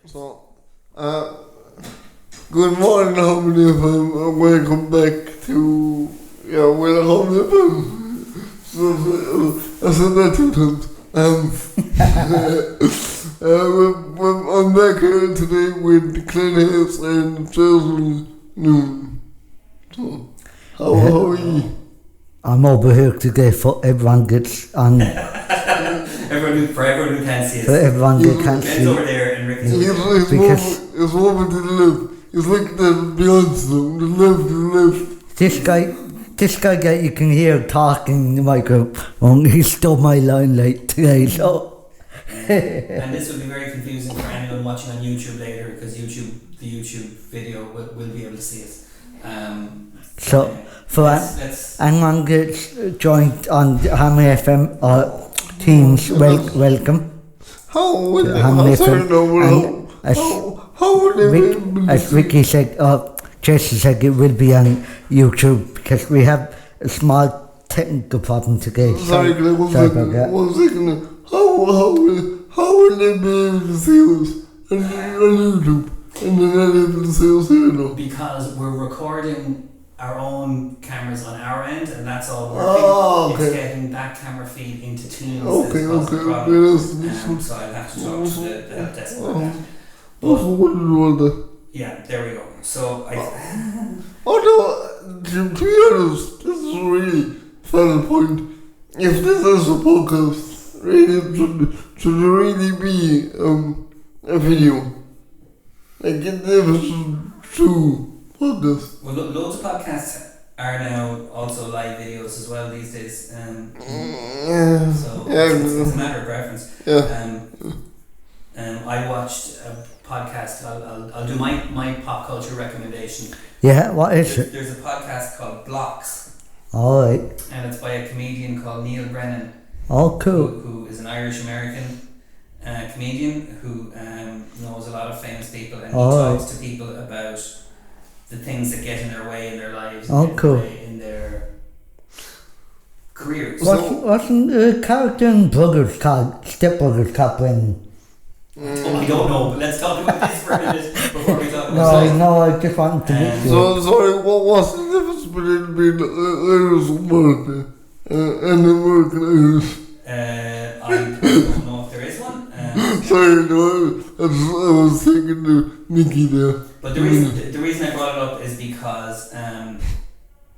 So, good morning, Harmony FM, and welcome back to, welcome FM. I said that 2 times. I'm back here today with Glen and Jason Noon. So, how are you? I'm over here today for everyone gets on. Everyone who can't see us. For everyone who can't see. Ben's over there and Ricky's over there. It's over to the left. It's like the Beyonce, the left. This guy that you can hear talking in my group, he stole my limelight today, so. And this will be very confusing for anyone watching on YouTube later, because the YouTube video will be able to see us. For anyone gets joined on Harmony FM or Teams, welcome. How would as Ricky said, Jesse said, it will be on YouTube because we have a small technical problem today. Sorry about that. One second. How will they be able to see us on YouTube and they're not able to see us here though? Because we're recording our own cameras on our end, and that's all working. Oh, okay. It's getting that camera feed into Teams. Okay. So I'll have to talk to the help desk about that. Yeah, there we go. So to be honest, this is a really valid point. If this is a podcast, really should really be a video. Like it never true podcast. Well, loads of podcasts are now also live videos as well these days. So it's a matter of preference. I watched a podcast. I'll do my pop culture recommendation. Yeah, what is it? There's a podcast called Blocks. Alright. And it's by a comedian called Neil Brennan. Oh, cool. Who is an Irish-American comedian who knows a lot of famous people, and he talks to people about the things that get in their way in their lives, in their careers. Wasn't the character in Brothers called Step Brothers called Brennan? I don't know, but let's talk about this for a minute before we talk about No, I just wanted to make sure. So, sorry, what's the difference between Irish American and American Irish? I don't know if there is one. Sorry, no, I was thinking to Nicky there. But the reason I brought it up is because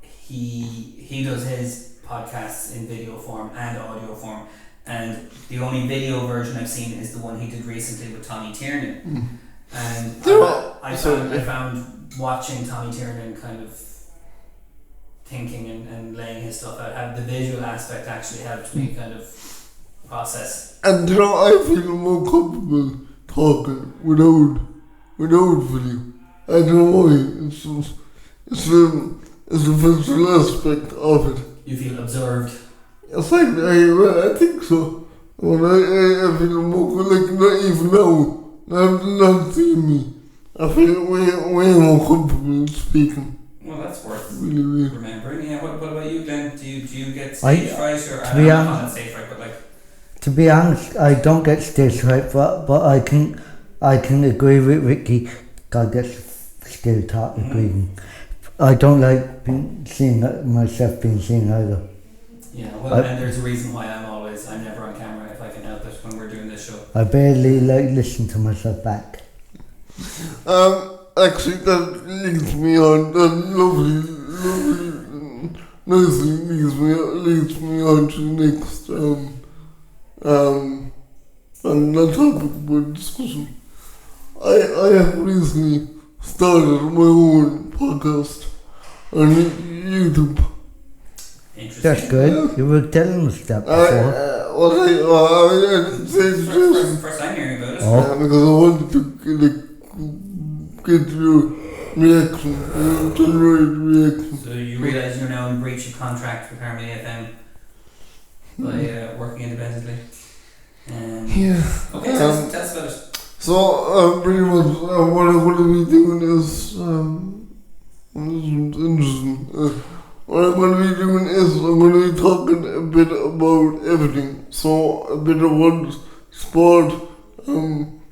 he does his podcasts in video form and audio form, and the only video version I've seen is the one he did recently with Tommy Tiernan. And I found watching Tommy Tiernan kind of thinking and laying his stuff out, the visual aspect actually helped me kind of process. And I feel more comfortable talking without video. I don't know why. It's the visual aspect of it. You feel observed. It's like I think so. When I feel more like not even now, not seeing me. I feel way more comfortable speaking. Well, that's worth really remembering. Yeah. What about you, Glen? Do you get stage fright, or not stage fright, but like? To be honest, I don't get stage fright, but I can agree with Ricky. God gets scared talking, breathing. I don't like seeing myself being seen either. Yeah, well, and there's a reason why I'm never on camera if I can help it when we're doing this show. I barely listen to myself back. Actually, that leads me on. Nicely leads me on to the next on that topic we're discussing. I have recently started my own podcast on YouTube. Interesting. That's good. Yeah. You were telling us that before. I didn't say first time hearing about it. Because I wanted to get your reaction, generate reaction. So you realise you're now in breach of contract with Harmony FM by working independently. Yeah. Okay, tell us about it. So pretty much what I'm going to be doing is interesting. What I'm going to be doing is I'm going to be talking a bit about everything. So a bit about sport,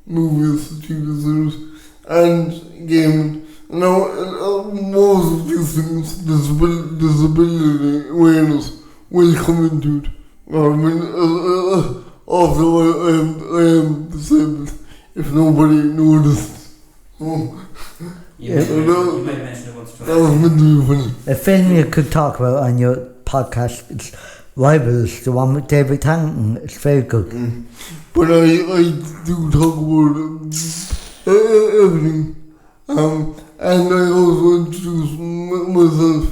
movies, TV series, and gaming. Now, most of these things, disability awareness will come into it. Also, I am disabled, if nobody noticed. You might have mentioned it once or twice. That was meant to be funny. A film you could talk about on your podcast is Rivals, the one with David Tennant. It's very good. But I do talk about everything. And I also introduce myself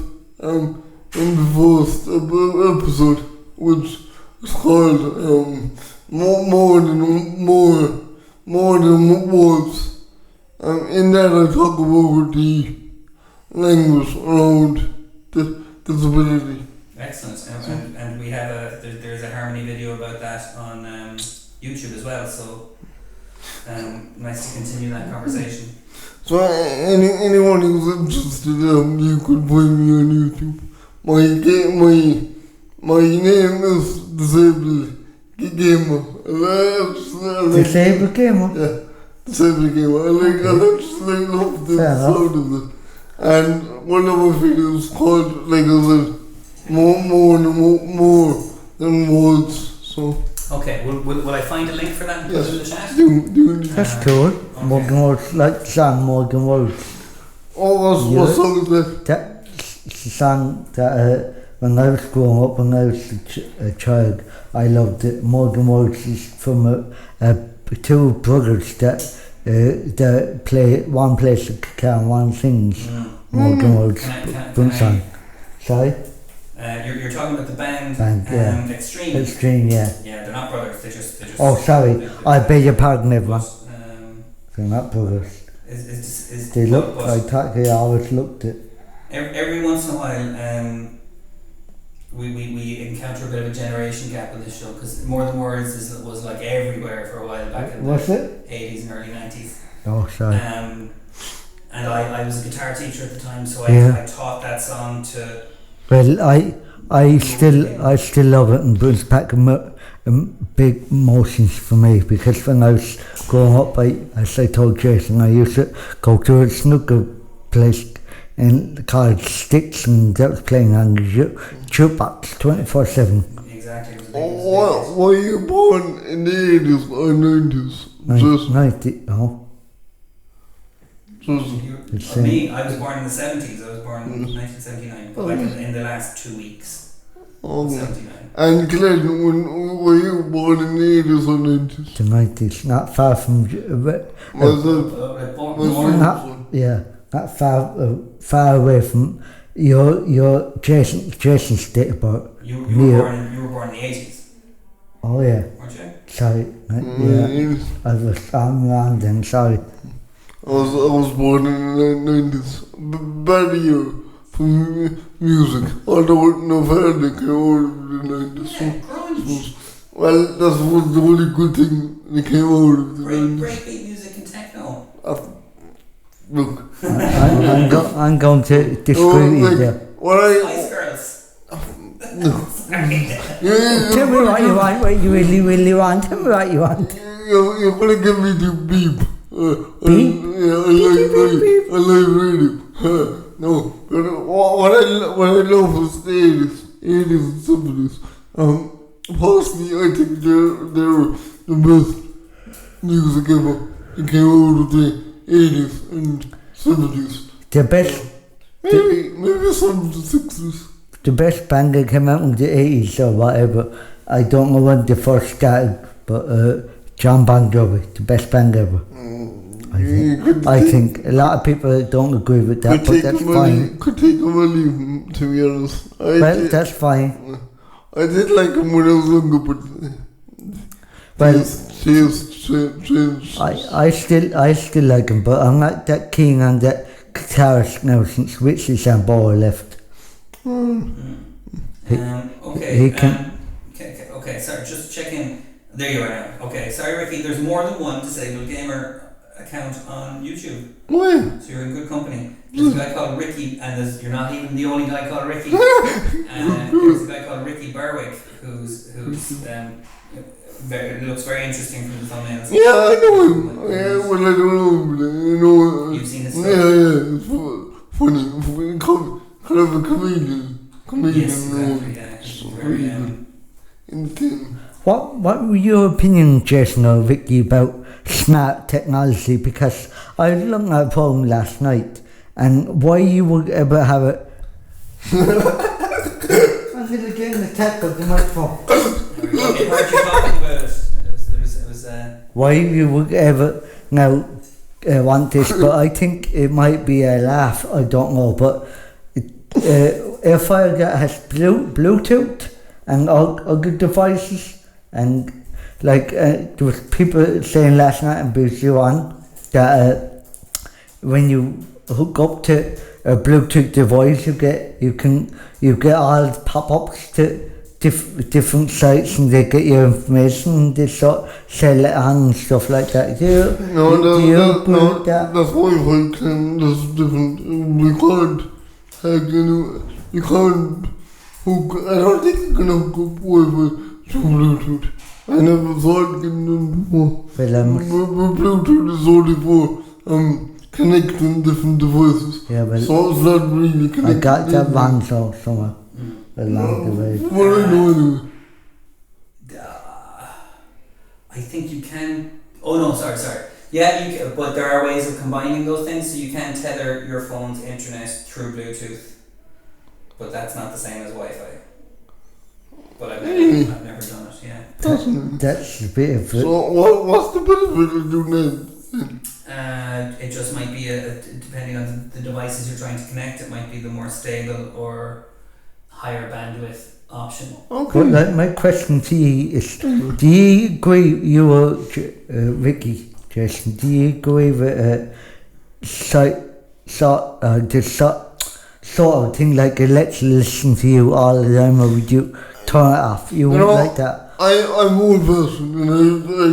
in the first episode, which is called More Than Words. In that I talk about the language around disability. Excellent. And we have there's a harmony video about that on YouTube as well, so nice to continue that conversation. So anyone who's interested, you could find me on YouTube. My name is Disabled Gamer. Disabled Gamer? Yeah, Disabled Gamer. I just love the sound of it. And one of my videos called, like I said, more than words. So. Okay, will I find a link for that and put it in the chat? That's cool. Okay. Morgan Words, like the song Morgan Words. What song is that? That's the song that when I was growing up, when I was a child, I loved it. Morgan Words is from two brothers that play, one plays the guitar and one sings. Morgan Words, song. Sorry? You're talking about the band Extreme. Extreme, yeah. Yeah, they're not brothers. They're just. Oh, sorry. I beg your pardon, everyone. They're not brothers. They look. I thought they always looked it. Every once in a while, we encounter a bit of a generation gap in this show because More Than Words was like everywhere for a while back in the 80s and early 90s. Oh, sorry. And I was a guitar teacher at the time, so I taught that song to. Well, I still love it and brings back big emotions for me because when I was growing up, as I told Jason, I used to go to a snooker place called Sticks, and that was playing on the jukebox 24/7. Exactly. Were you born in the 80s or 90s? 90, no. Me, I was born in the 70s. I was born in 1979, but like in the last 2 weeks. 79. And Glen, were you born in the 80s or 90s? The 90s, not far from. Not far away from your Jason's date of birth. You were born in the 80s. Oh yeah. Weren't you? Sorry, yeah. I'm wrong then. Sorry. I was born in the 90s. Bad year for music. Although no further came out of the 90s. Well, that was the only good thing that came out of the 90s. Breakbeat music and techno. Look. I'm going to disagree with you. Spice Girls. Tell me what you want, what you really want. Tell me what you want. You're going to give me the beep. Beep? Yeah, I like radio. No, but what I love is the 80s and 70s. Personally, I think they're the best music ever. It came out of the 80s and 70s. The best. Maybe some of the 60s. The best band that came out in the 80s or whatever. I don't know when they first started, but John Bon Jovi, the best band ever. I think a lot of people don't agree with that, but that's fine. Could take him or leave him, to be honest. That's fine. I did like him when I was younger, but changed. I still like him, but I'm not that keen on that guitarist now since Richie Sambora left. Okay, sorry, just checking. There you are now. Okay, sorry, Ricky. There's more than one Disabled Gamer account on YouTube. Why? So you're in good company. There's a guy called Ricky, and you're not even the only guy called Ricky. There's a guy called Ricky Berwick, who's It looks very interesting from the thumbnails. Yeah, I know him. Yeah, well, I don't know, but I know. You've seen his stuff? Yeah, it's funny. Kind of a comedian. Yes, exactly. Yeah, he's very intense. What were your opinion, Jason or Vicky, about smart technology? Because I was looking at a phone last night, and why you would ever have it? I'm going to get in the tech of the microphone. I heard you talking about it. It was why you would ever now want this, but I think it might be a laugh, I don't know, but Air Fryer has Bluetooth and all good devices, and like there was people saying last night in Boost On that when you hook up to a Bluetooth device, you get all the pop-ups to different sites, and they get your information and they sell it on and stuff like that. Do you agree with that? That's Wi-Fi can, that's different. We can't hack you can't hook, I don't think you can hook up Wi-Fi to Bluetooth. I never thought it can done before. But Bluetooth is only for connecting different devices. Yeah, well, so it's not really connected. I got that wrong somewhere along the way. What I know anyway. I think you can. Oh no, sorry. Yeah, you can, but there are ways of combining those things. So you can tether your phone's internet through Bluetooth, but that's not the same as Wi-Fi. But I've never done it. Yeah. That's a bit of it. So what's the benefit of doing that? It just might be depending on the devices you're trying to connect. It might be the more stable or higher bandwidth option. Okay. But my question to you is: do you agree, you or Vicky, Jason? Do you agree with this sort of thing, like it lets you listen to you all the time, or would you turn it off? You wouldn't like that? I'm old fashioned, and I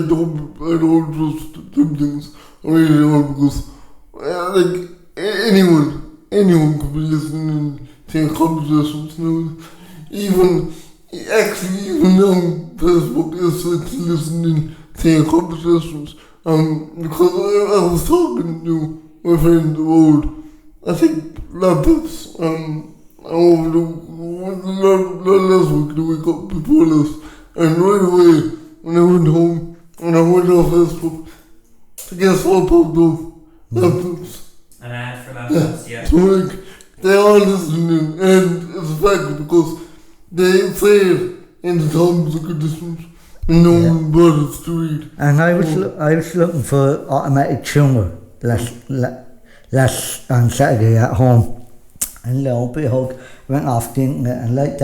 don't trust them things. I really don't, because like anyone could be listening to your conversations now. Even now Facebook is listening to your conversations. Because I was talking to my friend about, I think, laptops, over the last week, the week up before this, and right away, when I went home, and I went on Facebook, guess what popped up? Laptops. An ad for laptops, yeah. So like, they are listening, and it's a fact because they say it in the terms and conditions, and no one bothers to read. And I was looking for automatic tuner last on Saturday at home, and lo and behold, went off the internet, and like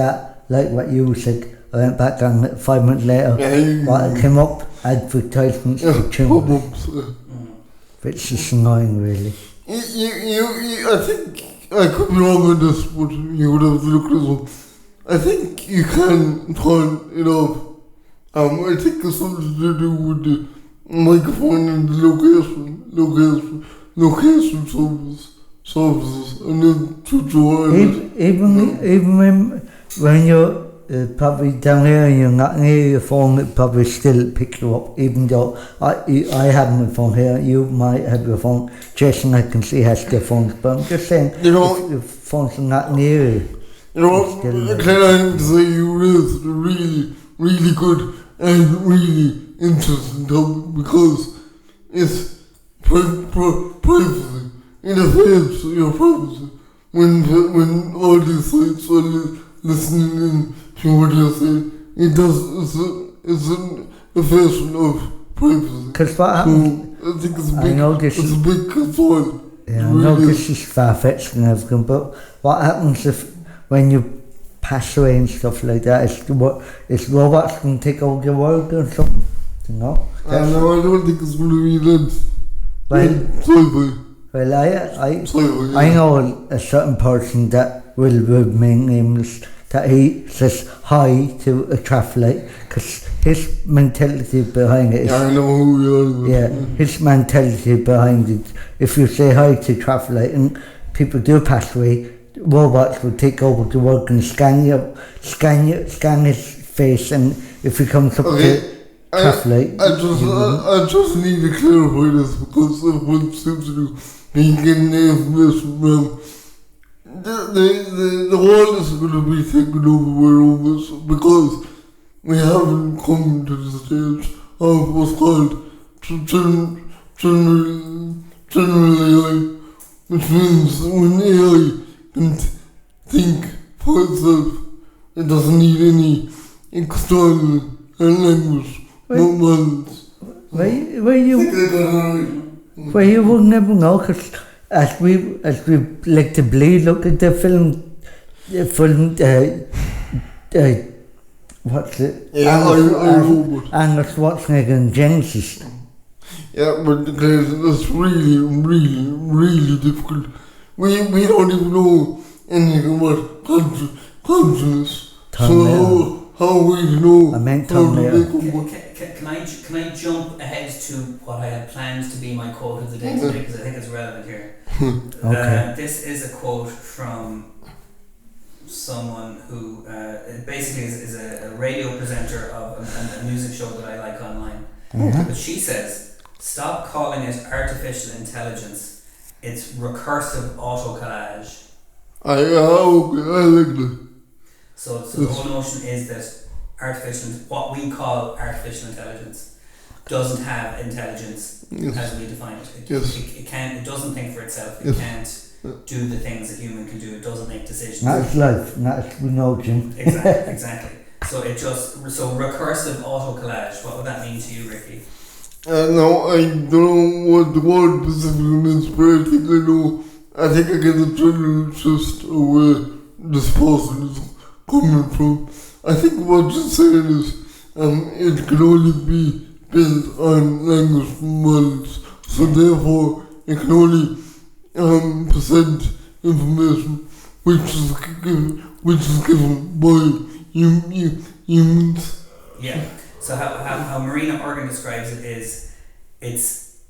what you said, I went back on it 5 minutes later. What came up, advertisements for tuner. Which is annoying, really. I think I could be wrong on this, but you would have to look this up. I think you can turn it off. I think it's something to do with the microphone and the location services, and then switch on. Even when you're probably down here and you're not near your phone, it probably still picks you up, even though I have my phone here, you might have your phone. Jason, I can see, has their phones, but I'm just saying, if your phones are not near you. Can I say you raised a really, really good and really interesting topic, because it's privacy, interference with your privacy, when all these sites are listening in to what you're saying, it's an invasion of privacy. Because what happens, so I think it's a big concern. Yeah, I know this is far-fetched and everything, but what happens when you pass away and stuff like that? Is robots going to take over your world or something? You know? I don't think it's going to be that. Well, I know a certain person that will remain nameless, that he says hi to a traffic light, because his mentality behind it is... I know who you are. Yeah, his mentality behind it, if you say hi to traffic light and people do pass away, robots will take over the work and scan his face, and if he comes up to I just need to clarify this because everyone seems to be getting the information wrong. The world is going to be taken over by robots because we haven't come to the stage of what's called general AI, which means when AI can think for itself, it doesn't need any external language. Well, you would never know, because as we like to bleed, look at the film, what's it? Arnold Schwarzenegger in Genesis. Yeah, but that's really, really, really difficult. We don't even know anything about consciousness. So how we know? I meant Can I jump ahead to what I had planned to be my quote of the day today, because I think it's relevant here. Okay. This is a quote from someone who basically is a radio presenter of a music show that I like online. But she says, "Stop calling it artificial intelligence. It's recursive auto-collage." I like that. So the whole notion is that what we call artificial intelligence doesn't have intelligence as we define it. It doesn't think for itself. It can't do the things that human can do. It doesn't make decisions. That's life. We know, Jim. Exactly. So recursive auto-collage. What would that mean to you, Ricky? No, I don't know what the word specifically means, but I think I get the general gist of where this person is coming from. I think what you're saying is it can only be built on language models, so therefore it can only present information which is given by humans. Yeah. So how Marina Organ describes it is, it's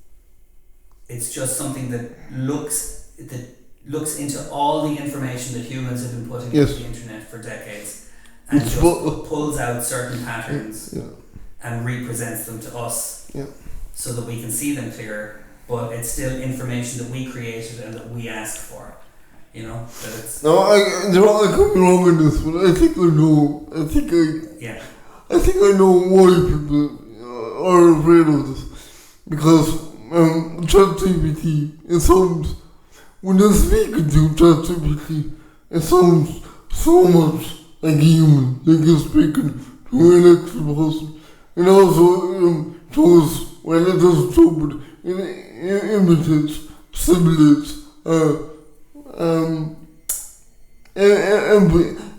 just something that looks into all the information that humans have been putting into the internet for decades, and just pulls out certain patterns and represents them to us so that we can see them clearer, but it's still information that we created and that we ask for. You know, that it's... No, I could be wrong in this, but I think I know. I think I know why people are afraid of this. Because ChatGPT, it sounds, when you're speaking to ChatGPT, it sounds so much like a human, like you're speaking to an actual person. And also shows, when it doesn't show, but it imitates, simulates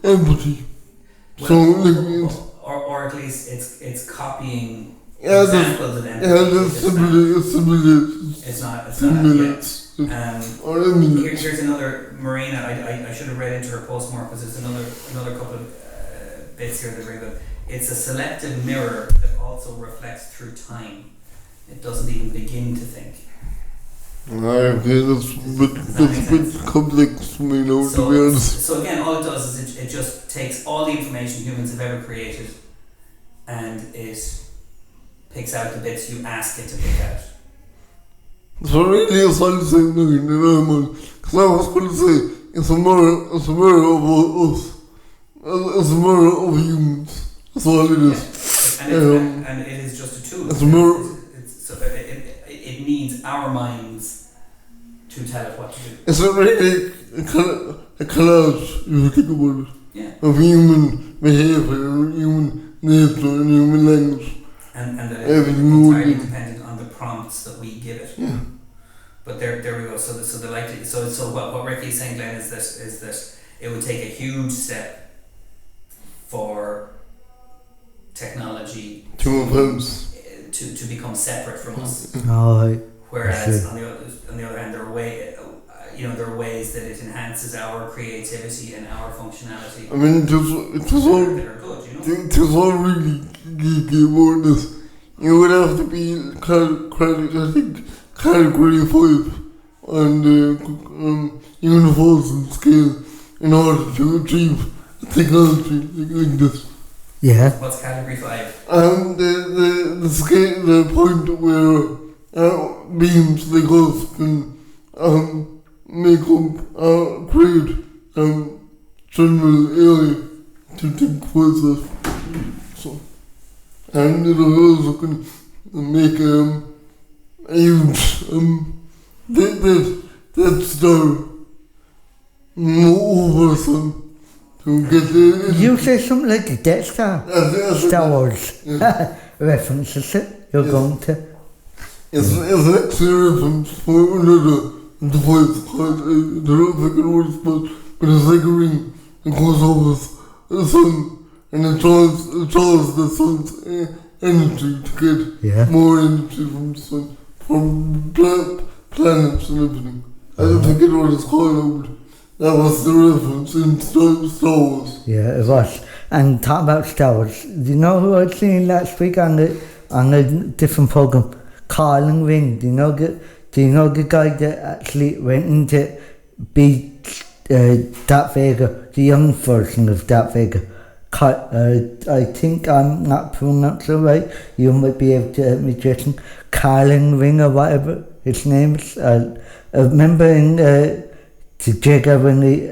empathy. Or at least it's copying examples of empathy. Here's another Marina. I should have read into her post more, because there's another couple of bits here that are very good. It's a selective mirror that also reflects through time. It doesn't even begin to think. Okay, that's a bit complex for me now, to be honest. So again, all it does is it just takes all the information humans have ever created, and it picks out the bits you ask it to pick out. So really it's all the same thing, because I was going to say, it's a mirror of us. It's a mirror of humans. That's all it is. Yeah. And it is just a tool. It's a mirror. It needs our minds to tell it what to do. It's really a collage, if you think about it. Yeah. Of human behaviour, human nature, and human language. And that it's entirely dependent on the prompts that we give it. Yeah. But there we go. So what Ricky's saying, Glen, is that it would take a huge step for technology to become separate from us. Whereas on the other hand, there are ways that it enhances our creativity and our functionality. I mean, it was all really geeky about this. You would have to be category 5 on the universal scale in order to achieve technology like this. Yeah. What's category 5? The point where beams like us can make up create general area to think for stuff. So, and it also can make a huge that star over some to get the You say something like a Death Star. Star Wars. Reference, is it? You're going to? It's actually a reference for another device called, I don't know if I can word it, but it's like a ring that goes over the sun and it draws the sun's energy to get more energy from the sun, from planets and everything. I don't think it was called, but that was the reference in Star Wars. Yeah, it was. And talking about Star Wars, do you know who I'd seen last week on a different program? Colin Ring. Do you know the guy that actually went into be Darth Vader, the young version of Darth Vader? I think I'm not pronouncing it right. You might be able to help me, Jason. Colin Ring or whatever his name is. I remember in the Jigger when he...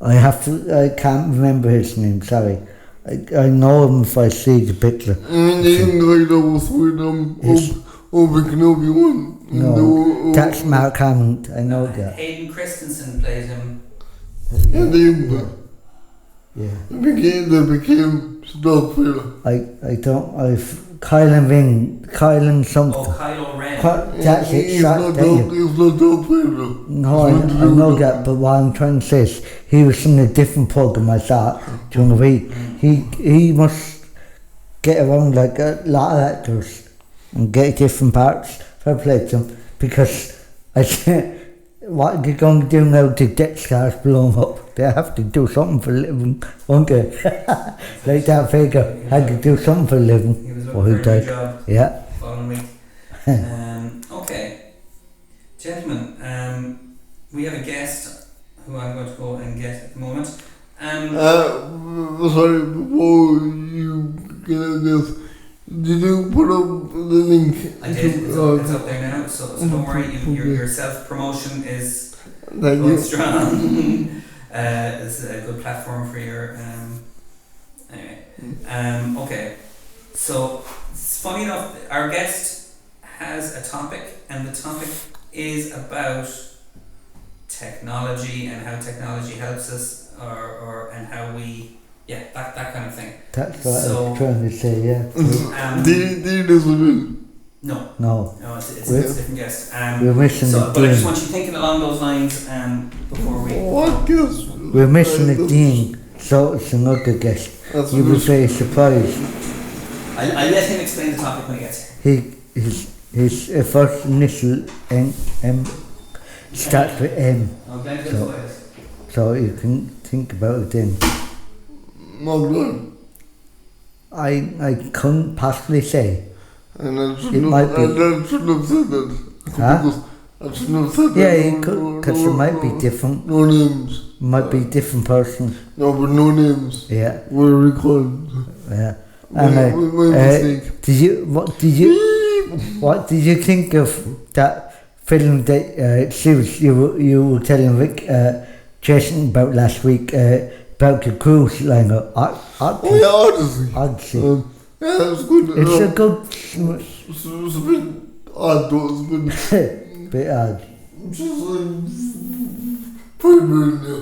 I can't remember his name, sorry. I know him if I see the picture. The young guy that was with Obi-Wan Obi-Wan. No, that's Mark Hammond, I know that. Hayden Christensen played him. Yeah, the young guy. Yeah. They became Darth Vader. Kylan something. Oh, Kylo Ren. That's it, He's not Darth Vader. No, I know that, but what I'm trying to say is, he was in a different program I saw during the week. He must get around like a lot of actors and get different parts for play to him, because I said, what are you going to do now to Death Stars blow them up? They have to do something for a living, won't they? Like that figure had to do something for a living. He was looking for a new job. Yeah. Following week. Okay. Gentlemen, we have a guest who I'm going to go and get at the moment. Sorry, before you get a guess, did you put up the link? I did. It's up there now, so don't worry. Your self-promotion is going strong. It's a good platform for your... Anyway. Okay. So, it's funny enough, our guest has a topic, and the topic is about technology and how technology helps us, and how we... Yeah, that kind of thing. That's what I was trying to say, yeah. Do you know what No, it's a different guest. we're missing the but I just Dean. want you thinking along those lines before we... What guess? We're missing the Dean, so it's another guest. You will be very surprised. I'll let him explain the topic when he gets here. His first initial M starts with M. So you can think about it then. Glen. I couldn't possibly say. And I It might be. shouldn't have said that. Huh? I shouldn't have said that. Yeah, you could, because it might be different. No names. Might be different person. No, but no names. Yeah, We're recording. yeah. My And mistake. what did you think of that film that series you were telling Rick Jason about last week about the cruise liner? Odyssey. Odyssey. Yeah, it was good. It's a good It's a bit odd, though. It's good. bit odd. Just like 5 minutes now.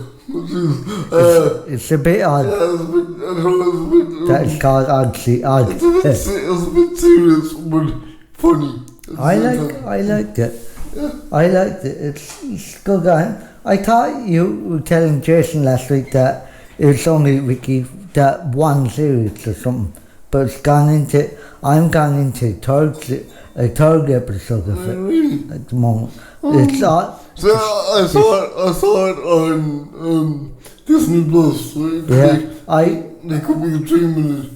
It's a bit odd. Yeah, it's a bit. I know it's a bit. That's called Odyssey. Odd. It's a bit serious, but funny. I liked it. Yeah. I liked it. It's good going. I thought you were telling Jason last week that it was only Ricky that one series or something, but I'm gone into a third episode of it Really? at the moment. It's odd. So I saw it on Disney Plus. Right? Yeah, They could be 3 minutes.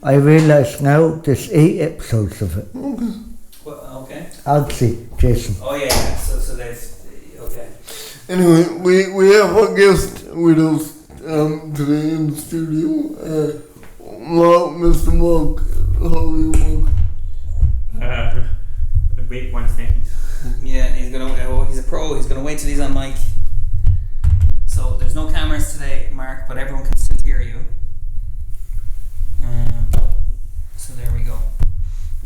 I realise now there's 8 episodes of it. Okay. Well, okay. Odyssey, Jason. Oh yeah. So there's okay. Anyway, we have a guest with us today in the studio. Mr. Mark, how are you, Mark? Wait 1 second. Yeah, he's a pro. He's gonna wait till he's on mic. So there's no cameras today, Mark, but everyone can still hear you. So there we go.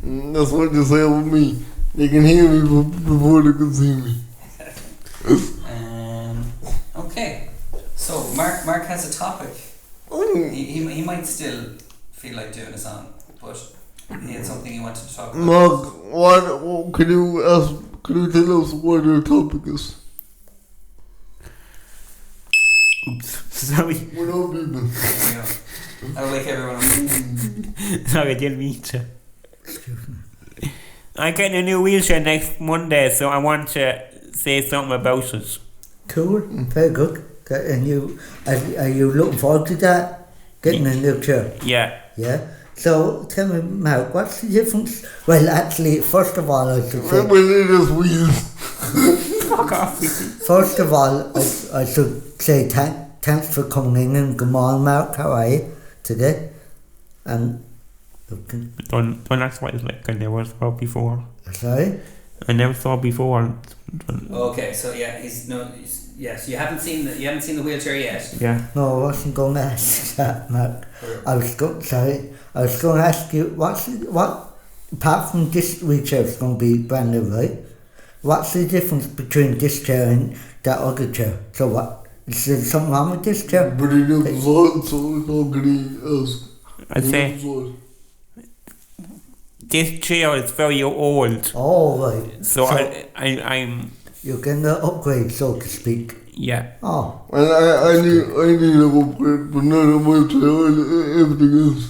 That's what you say with me. They can hear me before they can see me. Okay. So Mark has a topic. He might still feel like doing a song, but he had something he wanted to talk about. Mark, what can you tell us what your topic is? Oops, sorry. Without people. There we go. I'll wake everyone up. Sorry, I didn't mean to. I get a new wheelchair next Monday, so I want to say something about it. Cool, very good. And are you looking forward to that? Getting a new chair? Yeah. Yeah. So tell me, Mark, what's the difference? Well, actually, first of all, I should say. Well, it is wheels. Fuck off. First of all, I should say thanks for coming in and good morning, Mark. How are you today? And Don't ask what it's like. I never saw before. sorry. I never saw before. Okay, so yeah, so you haven't seen the wheelchair yet. Yeah. No, I wasn't going to ask that, Mark. I was going to ask you what apart from this wheelchair is going to be brand new, right? What's the difference between this chair and that other chair? So what? Is there something wrong with this chair? But it is hard, so how can he ask? I'd say this chair is very old. Oh, right. So I'm. You're getting an upgrade, so to speak. Yeah. Oh. And I need a upgrade, but not a wheelchair, everything else.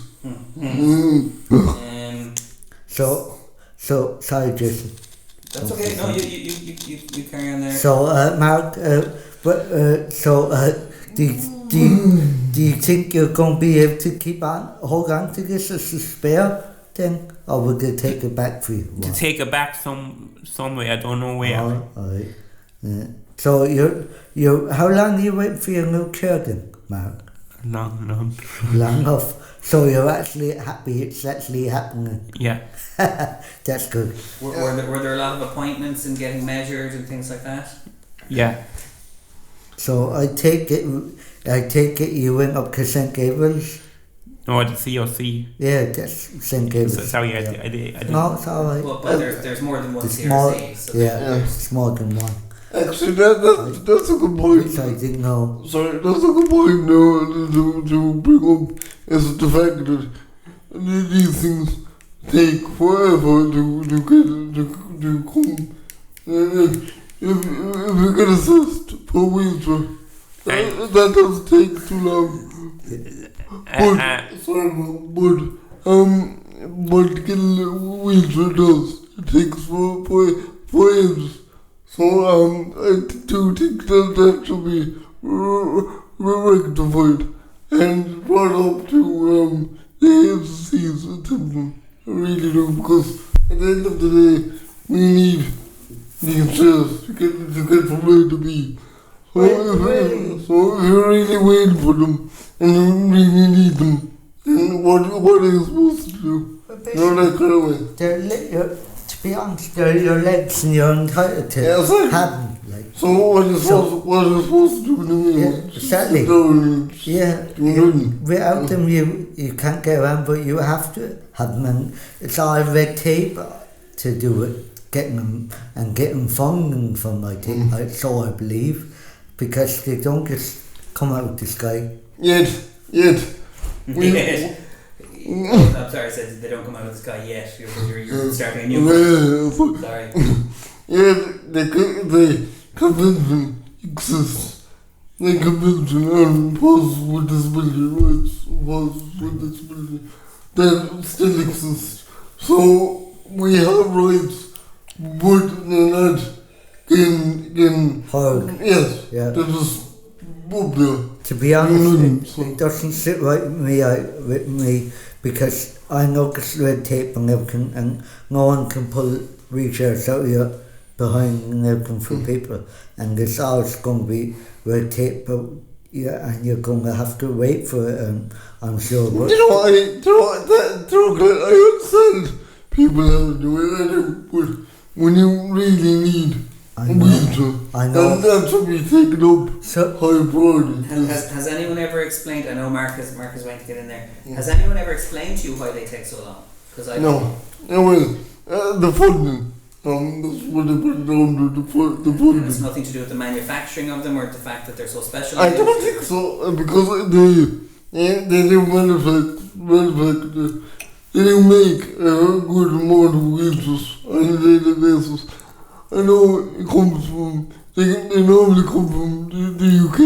So sorry, Jason. That's okay. No, you carry on there. So, Mark, do you think you're going to be able to hold on to this as a spare thing, or will they take it back for you? To take it back somewhere, I don't know where. All right. Yeah. So you're how long are you waiting for your new chair then, Mark? Long. Long enough. So you're actually happy it's actually happening. Yeah. That's good. Were there a lot of appointments and getting measured and things like that? Yeah. So I take it you went up to St. Gabriel's? No, the COC. Yeah, that's St. Gabriel's. Sorry, yeah. I did. No, it's alright. Well, but there's more than one CRC. So It's more than one. Actually, that's a good point. Which I didn't know. Sorry, that's a good point now to bring up is the fact that these things take forever to come. If you get assist for wheelchair, that does take too long. But getting a wheelchair does. It takes for ages. So I do think that should be rectified and brought up to the agency's attention. I really do, because at the end of the day, we need these chairs to get from A to B. So if you're really waiting for them and you really need them, then what are you supposed to do? Not that kind of way. To be honest, they're your legs and you're entitled to have them. Like. So what are you supposed to do in the middle? Exactly. Without them you can't get around, but you have to have them, and it's all red tape to do it, getting them funding from, I think, so I believe, because they don't just come out of the sky. Yet. I'm sorry, I said they don't come out of the sky yet. You're starting a new one. Sorry. Yeah, the convention exists. The convention on persons with disability rights, persons with disability, that still exists. So we have rights, but they're not in heard. Yes, yeah. They're just up there. To be honest, it doesn't sit right with me because I know it's red tape and everything, and no one can pull wheelchairs out here behind and everything for people, and there's always going to be red tape. But yeah, and you're going to have to wait for it, I'm sure. But I understand people have to do it, but when you really need I a know. wheelchair, I know. and that's what we take it up So, high priority. Has anyone ever explained? I know Mark is waiting to get in there. Has anyone ever explained to you why they take so long? Because I No, the funding. That's what they put it down to, the And funding. it's nothing to do with the manufacturing of them or the fact that they're so special. I don't think so, because they do manufacture, they do make a good amount of wheelchairs on a daily basis. I know it comes from, they normally come from the UK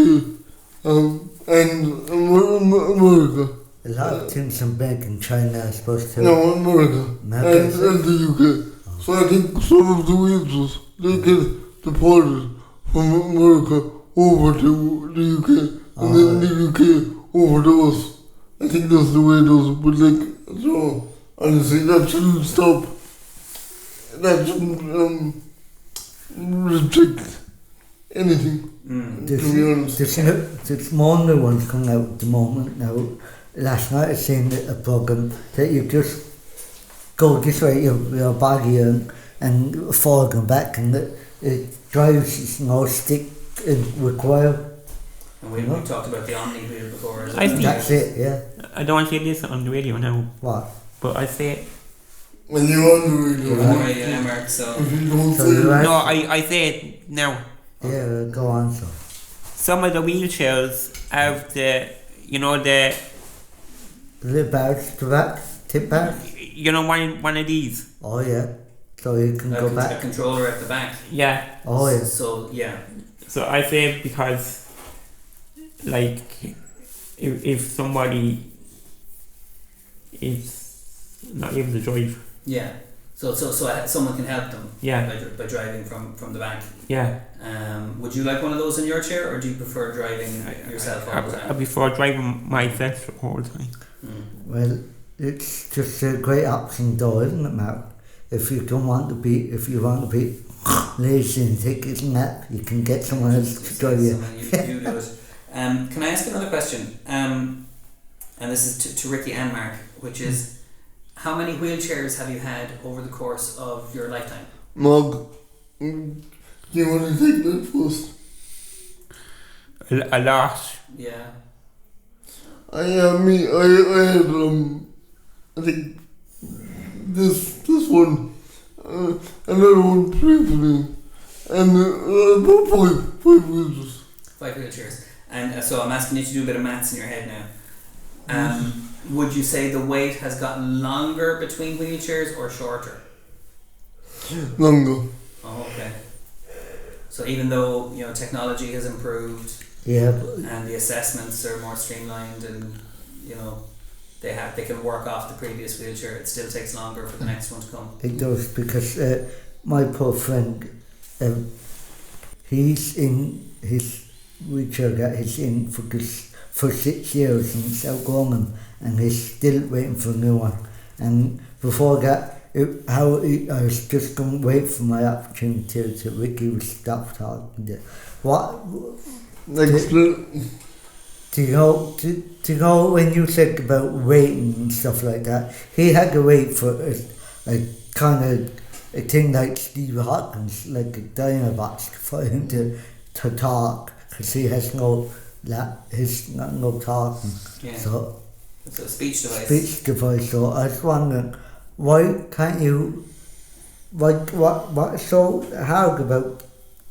and America. a lot of things are made in China, I suppose, too. No, America. America. And the UK. So I think some of the wheelchairs, they get deported from America over to the UK, and then the UK over to us. I think that's the way it does, but so, honestly, that shouldn't stop. That shouldn't restrict anything, to be honest. There's more new ones coming out at the moment now. Last night I seen a program that you just go this way, your body and forward and back, and it drives stick with coil. And we talked about the Omni wheel before as well. I think That's it, yeah. I don't say this on the radio now, What? but I say When you're on the radio, Anyway, yeah, Mark, so if you don't So say you're right. no. I say it now. Yeah, go on, so. Some of the wheelchairs have the The bars to back, tip bars. one of these. Oh yeah. So you can go a back. controller at the back. Yeah. Oh yeah. So yeah. So I say because, like, if somebody is not able to drive, Yeah. So someone can help them. Yeah. By driving from the back. yeah, Would you like one of those in your chair, or do you prefer driving yourself all the I time? prefer driving myself all the time. Well, it's just a great option though, isn't it, Mark? If you want to be lazy and take his nap, you can get someone else to drive you. You do it. Can I ask another question? And this is to Ricky and Mark, which is, how many wheelchairs have you had over the course of your lifetime? Mug, do you want to take that first? A lot. Yeah. I had I think this one, another one briefly, and about five wheels. 5 wheelchairs. And so I'm asking you to do a bit of maths in your head now. Would you say the wait has gotten longer between wheelchairs or shorter? Longer. Oh, okay. So even though technology has improved, Yeah, and the assessments are more streamlined, and they can work off the previous wheelchair, it still takes longer for the next one to come. it does, because my poor friend, he's in his wheelchair, he's in for 6 years and it's outgrown, and he's still waiting for a new one. And before that, I was just going to wait for my opportunity till Ricky would stop talking. Do you know when you think about waiting and stuff like that, he had to wait for a kind of a thing like Steve Hawkins, like a Dynavox, for him to talk, because he has no talking. Yeah. So It's a speech device. speech device. So I was wondering, why can't you? What's so hard about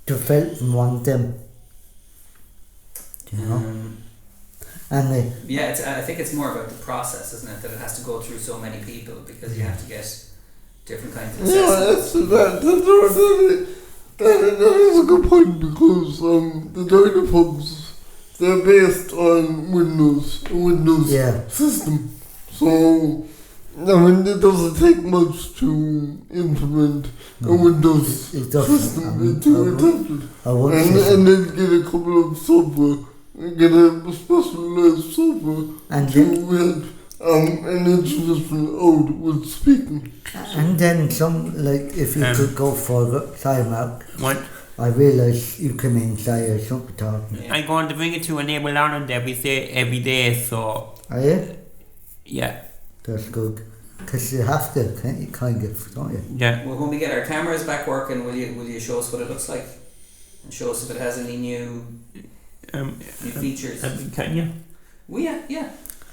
developing one of them? Do you know? And Yeah, I think it's more about the process, isn't it? That it has to go through so many people, because you have to get different kinds of assessments. That is a good point, because the data pubs, they're based on Windows Yeah. system. So it doesn't take much to implement a Windows it doesn't. system into a tablet. I wouldn't say so. And then get a couple of software, get a specialized software And to then- help an individual out with speaking. And then some, like, if you could go for time out, One I realise you come inside, I shouldn't be talking. Yeah. I'm going to bring it to Enable Ireland every day, so Are you? yeah. That's good. Because you have to, kind of, don't you? Yeah. Well, when we get our cameras back working, will you show us what it looks like? And show us if it has any new features. Can you? Well, yeah.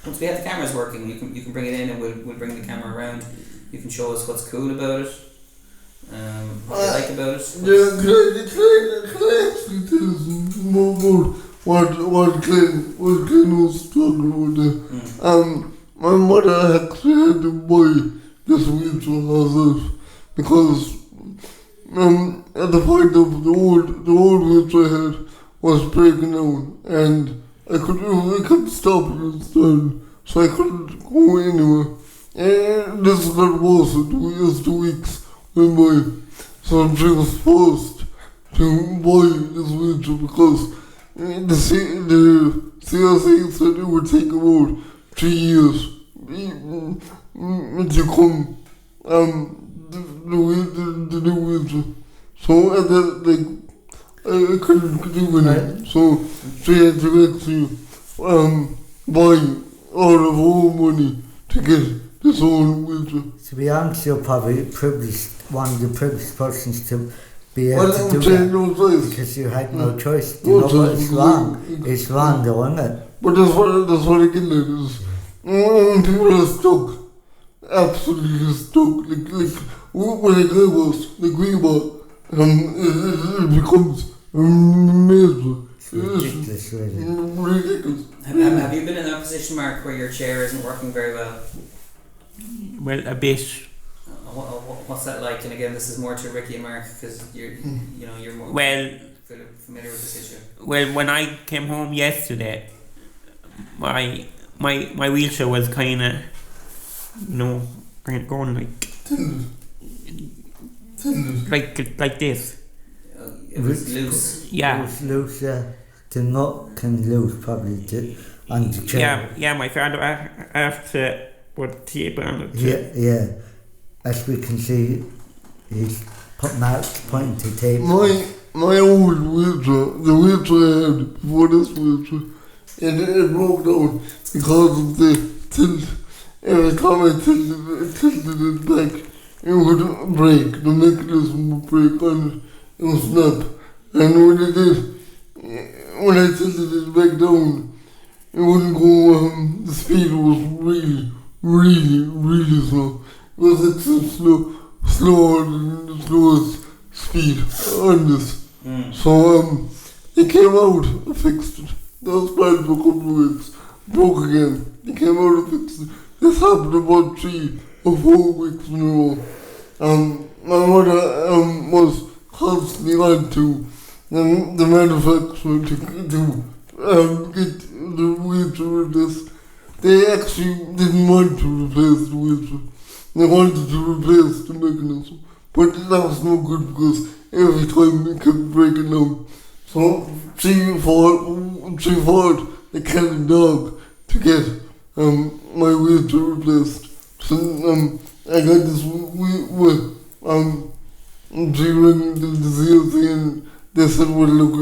Once we have the cameras working, you can bring it in and we'll bring the camera around. You can show us what's cool about it, what you like about it. Yeah, can I actually tell you more about what Glen was talking about there? My mother actually had to buy this wheelchair herself because at the point of the old wheelchair I had was breaking down and I couldn't stop and stand, so I couldn't go anywhere. And this got worse as 2 weeks went by, so she was forced to buy this wheelchair because the CSA said it would take about 3 years to come the new wheelchair. So at that, I couldn't do anything. So she had to actually buy out of her own money to get this own wheelchair. To be honest, you're probably one of the privileged persons to be able to do that. No choice. Because you had no choice. You know what? It's wrong. It's wrong though, isn't it? But that's what I get at is when people are stuck, absolutely stuck. Like when a guy was like we were, it becomes amazing. It's ridiculous, really. Ridiculous. Have you been in that position, Mark, where your chair isn't working very well? Well, a bit. What's that like? And again, this is more to Ricky and Mark because you're more familiar with this issue. Well, when I came home yesterday, my wheelchair was kind of, going like this. It was loose. Yeah. It was loose, yeah. The nut can lose probably on the chair. Yeah. My father asked to put tape on it. Yeah. As we can see, he's pointing to tape. My old wheelchair, the wheelchair I had before this wheelchair, it broke down because of the tilt. Every time I tilted it back, it would break. The mechanism would break and it would snap. And when it did, when I tilted it back down, it wouldn't go. The speed was really slow. It was actually slower than the slowest speed on this. So it came out, I fixed it. That was bad for a couple of weeks. Broke again. It came out, I fixed it. This happened about 3 or 4 weeks in a row. My mother was constantly on to the manufacturer to get the wheelchair with this. They actually didn't want to replace the wheelchair. They wanted to replace the mechanism. But that was no good because every time it kept breaking down. So she fought the cat and dog to get my wheelchair replaced. So I got this she rang the CLC and they said, well look,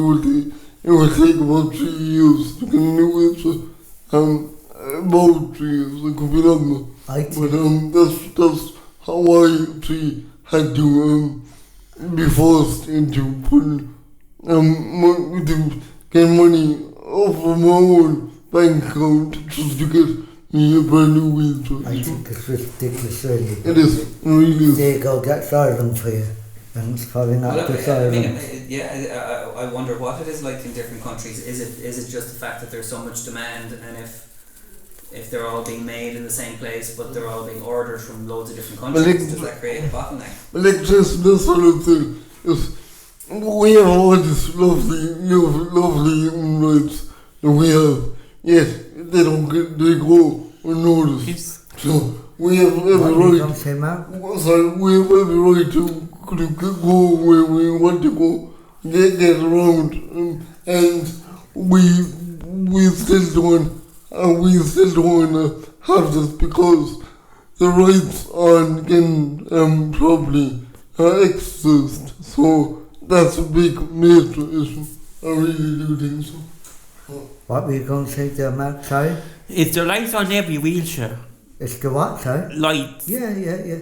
it will take about 3 years to get a new wheelchair. About 3 years, it could be longer. But that's how she had to be forced into putting to get money off of my own bank account just to get me a brand new wheelchair. I think it's ridiculous, really. It is, it really is. There you go, get Ireland for you. And it's probably not just Ireland. I wonder what it is like in different countries. Is it just the fact that there's so much demand, and if they're all being made in the same place but they're all being ordered from loads of different countries, does that create a bottleneck? But like just this sort of thing is we have all these lovely human rights that we have, yet they go unnoticed. So we have every right. We have every right to go where we want to go, get around, and we still don't have this because the rights aren't getting properly exercised. So that's a big major issue. I really do think so. What were you going to say there, Mark? Sorry? Is there lights on every wheelchair? It's the what, sorry? Lights. Yeah.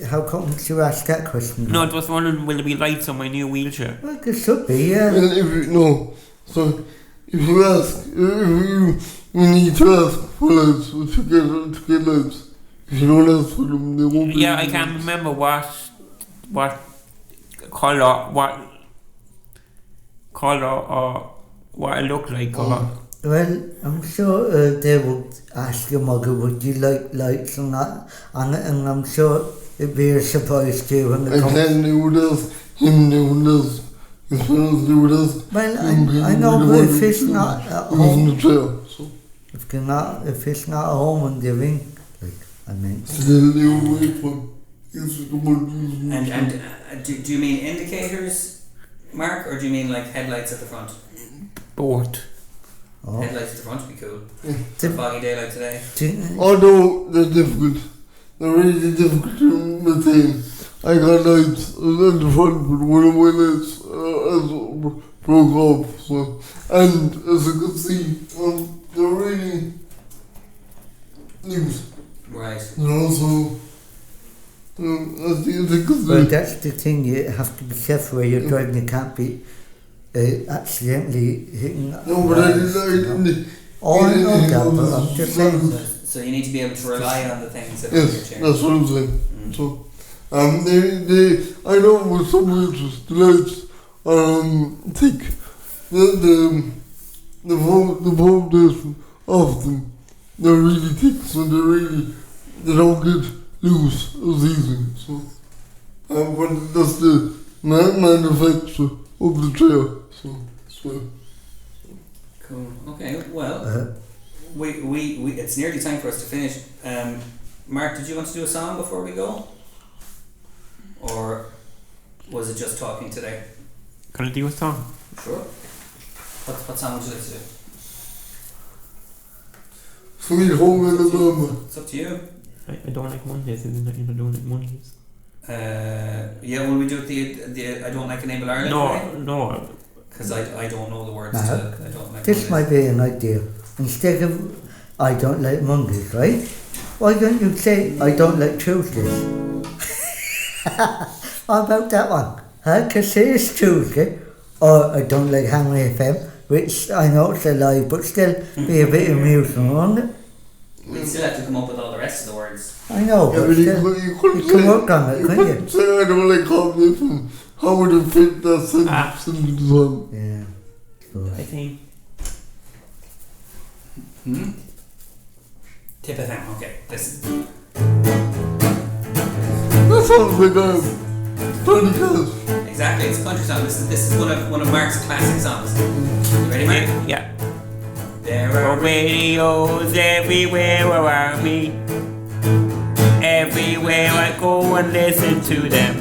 How come you ask that question? No, I was wondering, will there be lights on my new wheelchair? Well, there should be, yeah. And if you know, so if you ask, if you need to ask for lights to get lights. If you don't ask for them, they won't be. Yeah, I can't remember what colour or what it looked like. Or Well, I'm sure they would ask your mother, would you like lights and that? And I'm sure it'd be a surprise to you when it And comes. then they would ask him, they would ask, as well as they would ask Well, him, I know, the but one if it's who- not at who's in home, the chair, so if it's not at home when they ring, like, I mean. then they would wait for him. This is the one who's in the chair. And do you mean indicators, Mark, or do you mean like headlights at the front? both. Oh. Headlights at the front would be cool. Yeah. It's a foggy day like today. Although they're difficult, they're really difficult to maintain. I got lights at the front, but one of my lights broke off. So, and as you can see, they're really loose. Right. And also, as you can Well, see, that's the thing, you have to be careful where you're driving, you can't be accidentally hitting. no, but I didn't. Oh, I know that, but I'm just saying. So you need to be able to rely on the things that are in your Yes, chair. that's what I'm saying. Mm. So, I know with some wheelchairs, the lights are thick. The foundation of them, they're really thick, so they don't get loose as easy. So, but that's the manufacture of the chair. So. Cool. Okay. Well, we it's nearly time for us to finish. Mark, did you want to do a song before we go, or was it just talking today? Can I do a song? Sure. What song would you like to do? Sweet Home Alabama. It's up to you. I don't like Mondays, isn't it? You don't like Mondays. Yeah. Will we do the I don't like a Neighbour Ireland? No. Because I don't know the words Uh-huh. to I don't like. This might Mondays. be an idea. Instead of I don't like Mondays, right? Why don't you say I don't like Tuesdays? How about that one? Because it is Tuesday. Or I don't like Hamley FM, which I know it's a lie, but still be a bit amusing, won't it? We still have to come up with all the rest of the words. I know, Yeah, but but still, you couldn't you can say, work on it, you couldn't couldn't you? say I don't like Hamley FM. How would it fit that sentence on? Yeah. So, I think. Tip FM. Okay. This is That sounds like Tony Cash. exactly. It's a country song. This is one of Mark's classic songs. You ready, Mark? Yeah. There There are are radios everywhere around me. Everywhere I go and listen to them.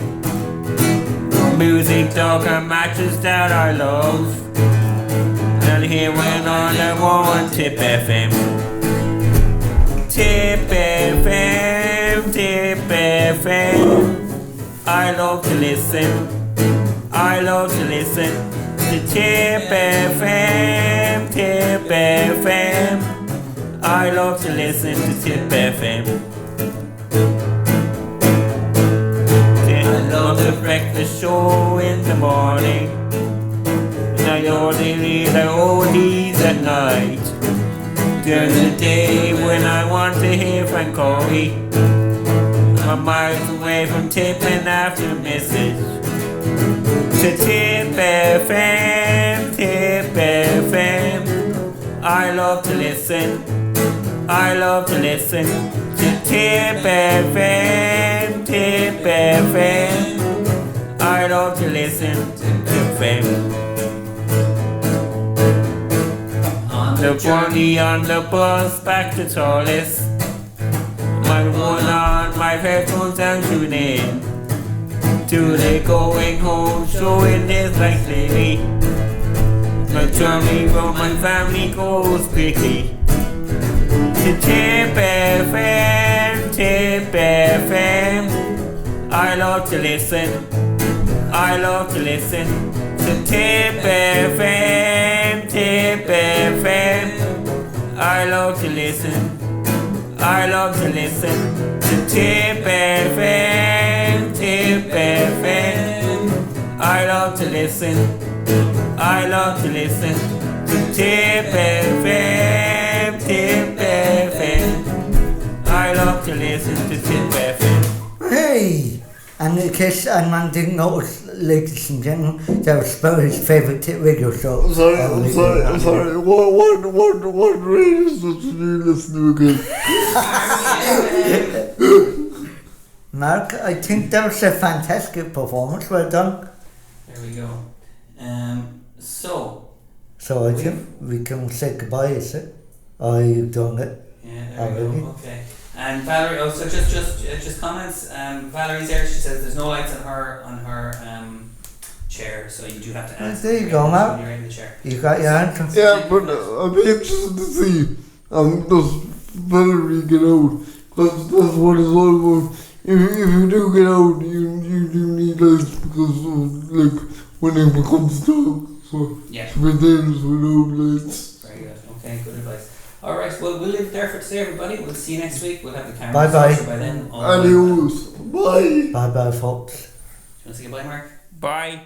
Music dog and matches that I love. And here when on the one Tip FM. Tip FM, Tip FM. I love to listen. I love to listen to Tip FM, Tip FM. I love to listen to Tip FM. I love the breakfast show in the morning. And I only need the oldies at night. During the day when I want to hear Frank Corey, I'm miles away from tipping after the message. To Tip FM, Tip FM. I love to listen. I love to listen to Tip FM, Tip FM. I love to listen to Tip FM. The journey on the bus back to Torres. My one on my headphones and tune in to the going home showing this like lately. My journey from my family goes quickly. To Tip FM, Tip FM. I love to listen. I love to listen to Tip FM, Tip FM. I love to listen. I love to listen to Tip FM, Tip FM. I love to listen. I love to listen to Tip FM, Tip FM. I love to listen to Tip FM. Hey! And in case anyone didn't notice, ladies and gentlemen, that was Spurry's favourite Tip radio show. I'm sorry. What radio station do you listen to again? Mark, I think that was a fantastic performance. Well done. There we go. So I think we can say goodbye, is it? Oh, you've done it. Yeah, there we go. Okay. And Valerie, so just comments. Valerie's there. She says there's no lights on her chair, so you do have to answer. There you go, Mark. When you're in the chair. You got your answer. Yeah, but I'd be interested to see does Valerie get out? Because that's what it's all about. If you do get out, you do need lights because like when it becomes dark. So yeah. it's a bit dangerous without lights. Very good. Okay, good advice. Alright, well we'll leave it there for today, everybody. We'll see you next week. We'll have the camera Bye-bye. by then. Adios. Bye. Bye-bye, folks. Do you want to say goodbye, Mark? Bye.